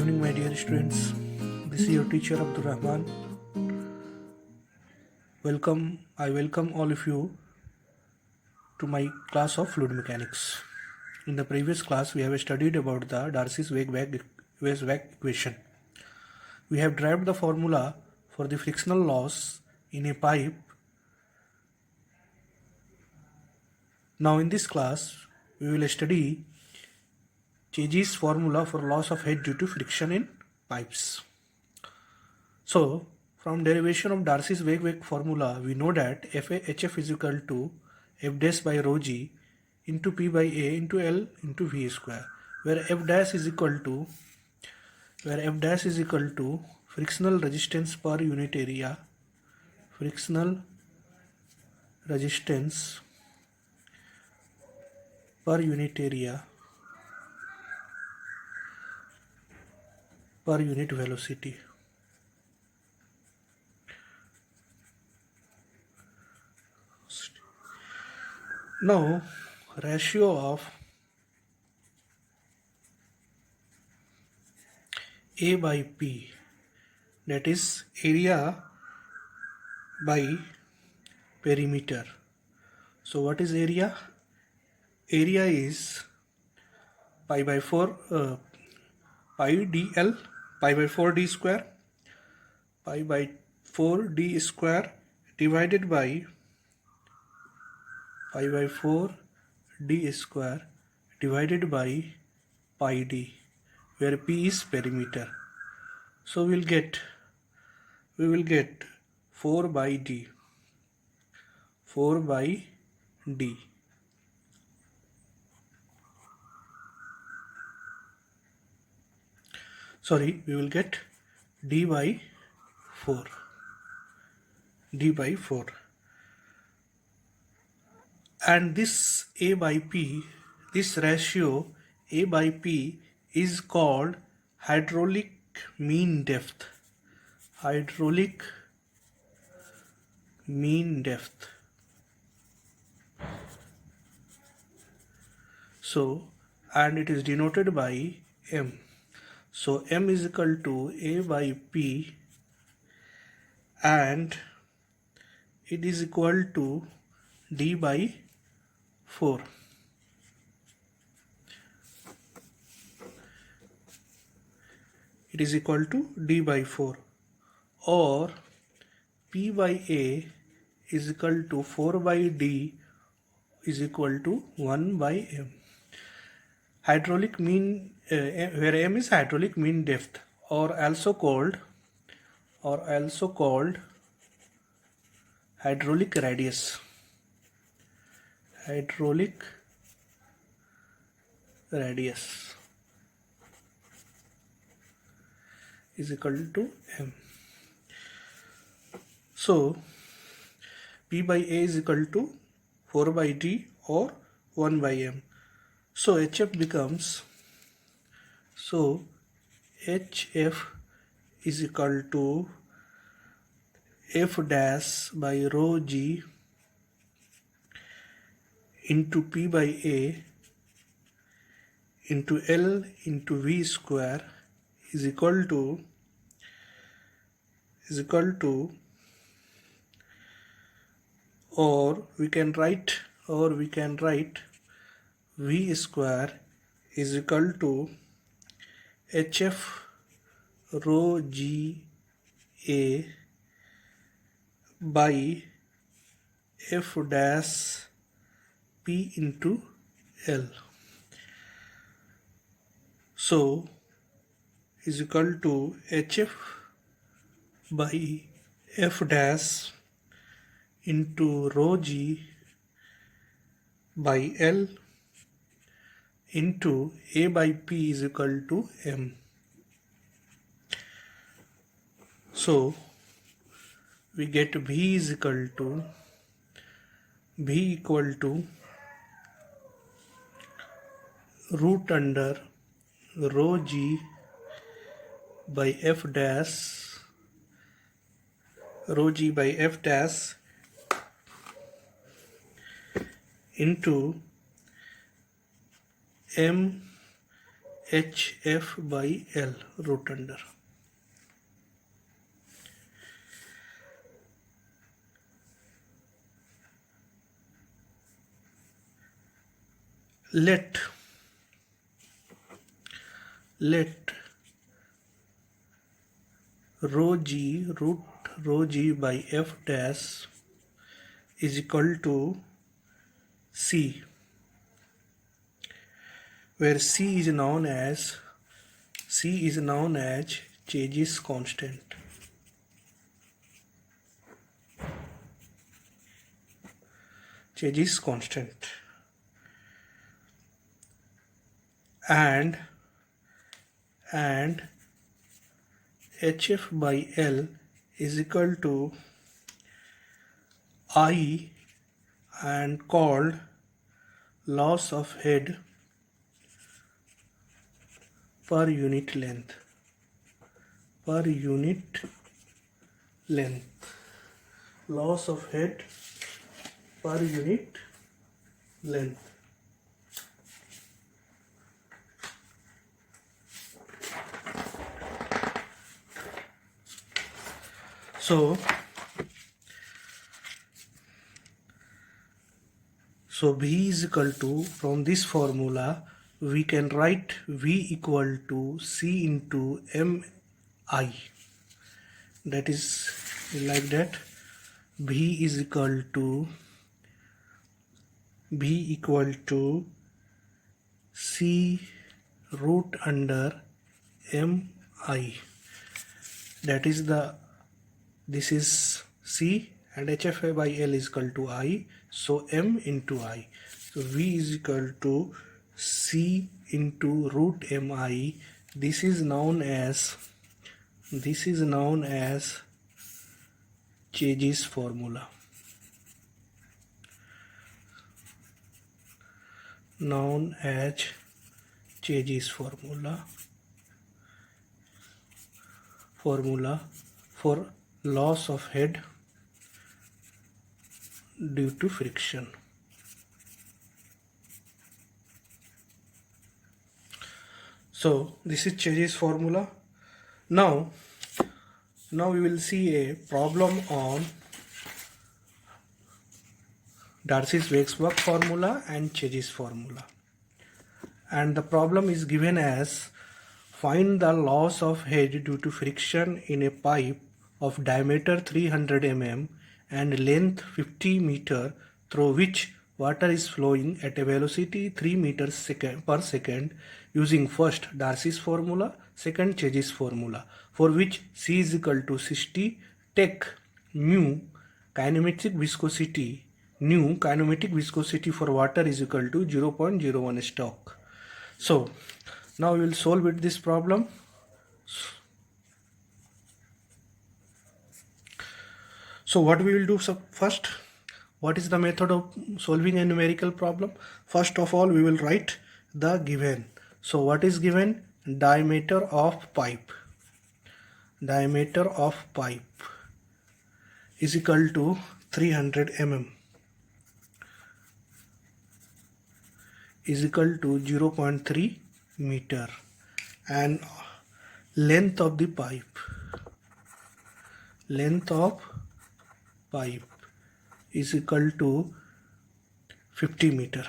evening, my dear students. This is your teacher Abdul Rahman. I welcome all of you to my class of fluid mechanics. In the previous class, we have studied about the Darcy's Weisbach equation. We have derived the formula for the frictional loss in a pipe. Now, in this class, we will study Chezy's formula for loss of head due to friction in pipes. So, from derivation of Darcy's Weisbach formula, we know that HF is equal to F dash by rho g into P by A into L into V square, where F dash is equal to frictional resistance per unit area, frictional resistance per unit area per unit velocity. Now, ratio of A by P, that is area by perimeter. So what is area? Area is pi by 4 pi dl, pi by 4 d square, pi by 4 d square divided by pi by 4 d square divided by pi d, where P is perimeter. So we will get 4 by d. Sorry, we will get d by 4. And this A by P, this ratio A by P is called hydraulic mean depth. Hydraulic mean depth. So, and it is denoted by M. So M is equal to A by P, and it is equal to D by 4. It is equal to D by 4, or P by A is equal to 4 by D is equal to 1 by M. Hydraulic mean, where M is hydraulic mean depth, or also called hydraulic radius. Hydraulic radius is equal to M. So P by A is equal to 4 by D or 1 by M. So HF becomes, HF is equal to F dash by rho g into P by A into L into V square is equal to or we can write V square is equal to HF rho g A by F dash P into L. So is equal to HF by F dash into rho g by L into A by P is equal to M. So we get V equal to root under rho g by F dash into M HF by L root under. Let rho g root rho g by F dash is equal to C, where C is known as Chase's constant. Chase's constant. And HF by L is equal to I and called loss of head per unit length. Loss of head per unit length. So V is equal to, from this formula we can write V equal to C into MI. That is like that. V is equal to C root under MI. That is this is C and HF by L is equal to I, so M into I. So V is equal to C into root MI. This is known as Chase's formula. Formula for loss of head due to friction. So this is Chase's formula. Now we will see a problem on Darcy's-Weisbach formula and Chase's formula. And the problem is given as: find the loss of head due to friction in a pipe of diameter 300 mm and length 50 meter through which water is flowing at a velocity 3 meters per second using first Darcy's formula, second Chase's formula, for which C is equal to 60. Take mu kinematic viscosity for water is equal to 0.01 stock. So now we will solve this problem. So what we will do first, what is the method of solving a numerical problem? First of all, we will write the given. So what is given? Diameter of pipe is equal to 300 mm is equal to 0.3 meter, and length of pipe is equal to 50 meter,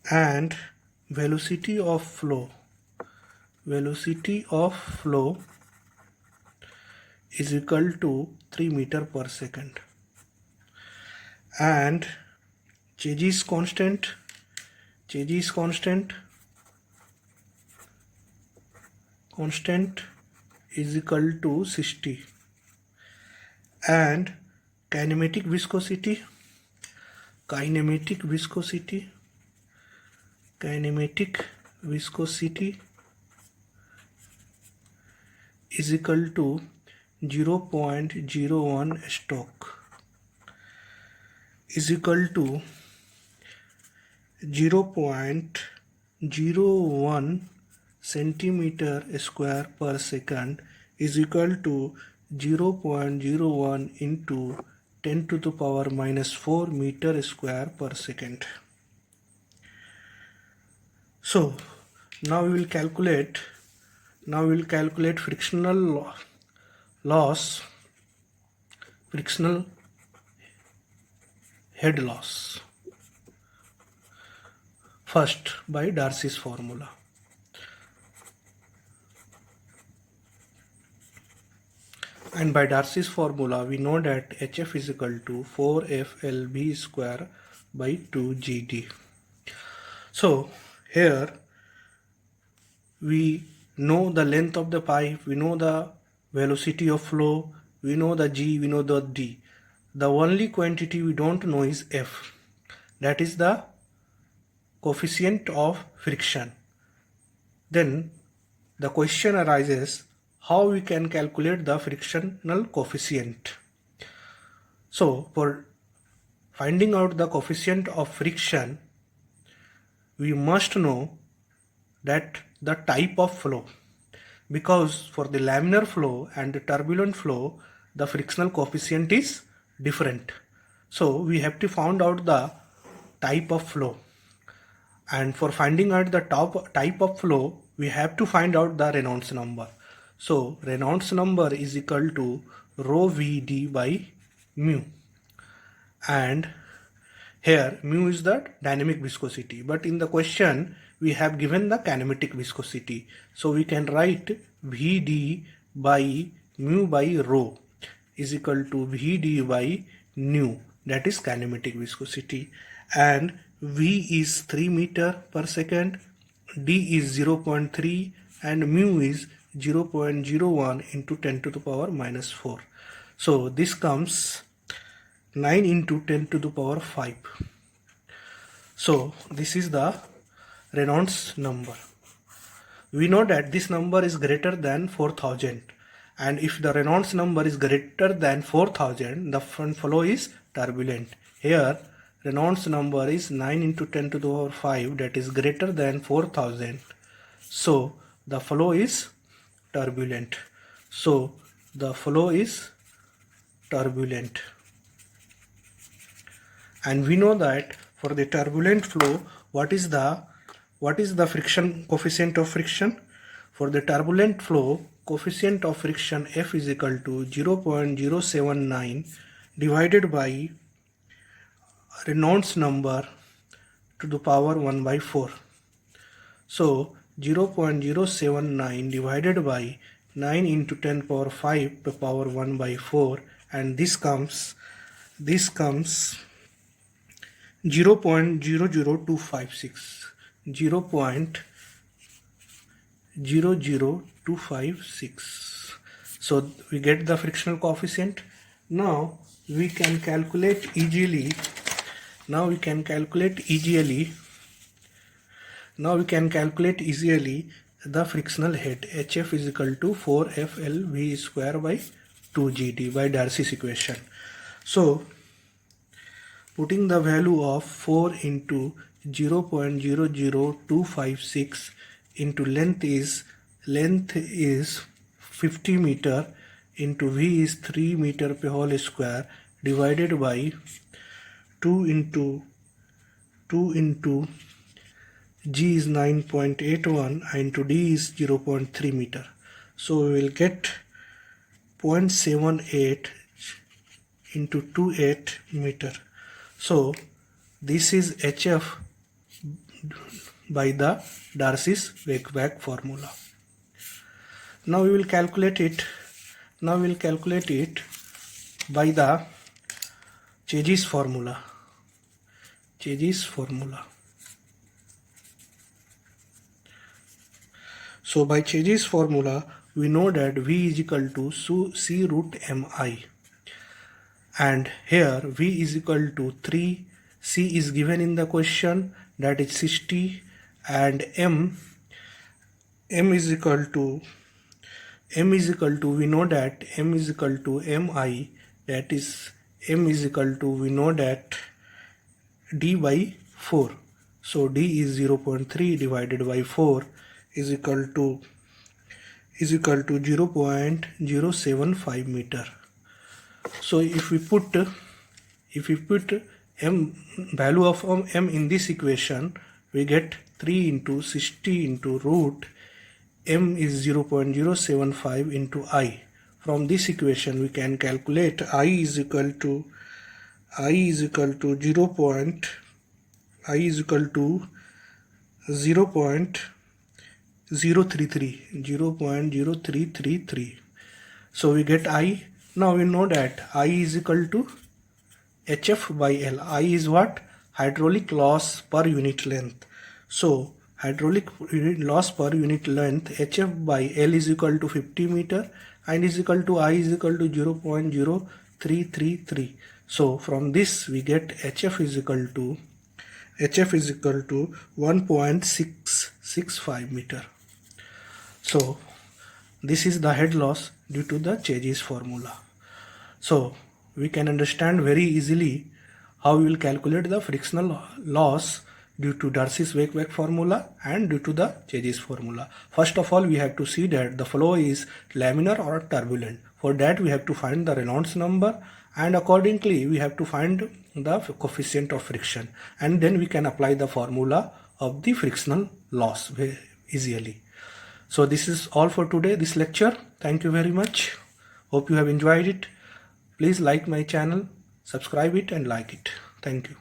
and velocity of flow is equal to 3 meter per second, and Chase's constant is equal to 60, and kinematic viscosity is equal to 0.01 stock is equal to 0.01 centimeter square per second is equal to 0.01 into 10 to the power minus 4 meter square per second. So Now we will calculate frictional loss, frictional head loss, first by Darcy's formula. And by Darcy's formula we know that HF is equal to 4FLB square by 2GD. So here we know the length of the pipe, we know the velocity of flow, we know the G, we know the D. The only quantity we don't know is F, that is the coefficient of friction. Then the question arises, how we can calculate the frictional coefficient. So for finding out the coefficient of friction, we must know that the type of flow, because for the laminar flow and the turbulent flow the frictional coefficient is different. So we have to find out the type of flow, and for finding out the type of flow we have to find out the Reynolds number. So Reynolds number is equal to rho Vd by mu, and here mu is the dynamic viscosity, but in the question we have given the kinematic viscosity. So we can write Vd by mu by rho is equal to Vd by nu, that is kinematic viscosity, and V is 3 meter per second, D is 0.3 and mu is 0.01 into 10 to the power minus 4. So this comes 9 into 10 to the power 5. So this is the Reynolds number. We know that this number is greater than 4000, and if the Reynolds number is greater than 4000, the flow is turbulent. Here Reynolds number is 9 into 10 to the power 5, that is greater than 4000. So the flow is turbulent. So the flow is turbulent. And we know that for the turbulent flow, what is the friction coefficient of friction? For the turbulent flow, coefficient of friction F is equal to 0.079 divided by Reynolds number to the power 1 by 4. So 0.079 divided by 9 into 10 power 5 to power 1 by 4, and this comes 0.00256. 0.00256. So we get the frictional coefficient. Now we can calculate easily. The frictional head. HF is equal to 4FLV square by 2GD by Darcy's equation. So putting the value of 4 into 0.00256 into length is 50 meter into V is 3 meter per whole square divided by 2 into G is 9.81 into D is 0.3 meter. So we will get 0.78 into 28 meter. So this is HF by the Darcy's Wakeback formula. Now we will calculate it by the Chazy's formula. So by Chazy's formula we know that V is equal to C root mi, and here V is equal to 3, C is given in the question, that is 60, and M is equal to we know that M is equal to mi, that is M is equal to we know that D by 4. So D is 0.3 divided by 4 is equal to 0.075 meter. So if we put M value of M in this equation, we get 3 into 60 into root m is 0.075 into I. From this equation we can calculate I is equal to 0.0333. So we get I. Now we know that I is equal to HF by L. I is what? Hydraulic loss per unit length. So hydraulic loss per unit length HF by L is equal to 50 meter and is equal to I is equal to 0.0333. So from this we get HF is equal to 1.665 meter. So this is the head loss due to the Chase's formula. So we can understand very easily how we will calculate the frictional loss due to Darcy's Wakeback formula and due to the Chase's formula. First of all, we have to see that the flow is laminar or turbulent. For that, we have to find the Reynolds number, and accordingly, we have to find the coefficient of friction, and then we can apply the formula of the frictional loss very easily. So this is all for today, this lecture. Thank you very much. Hope you have enjoyed it. Please like my channel, subscribe it and like it. Thank you.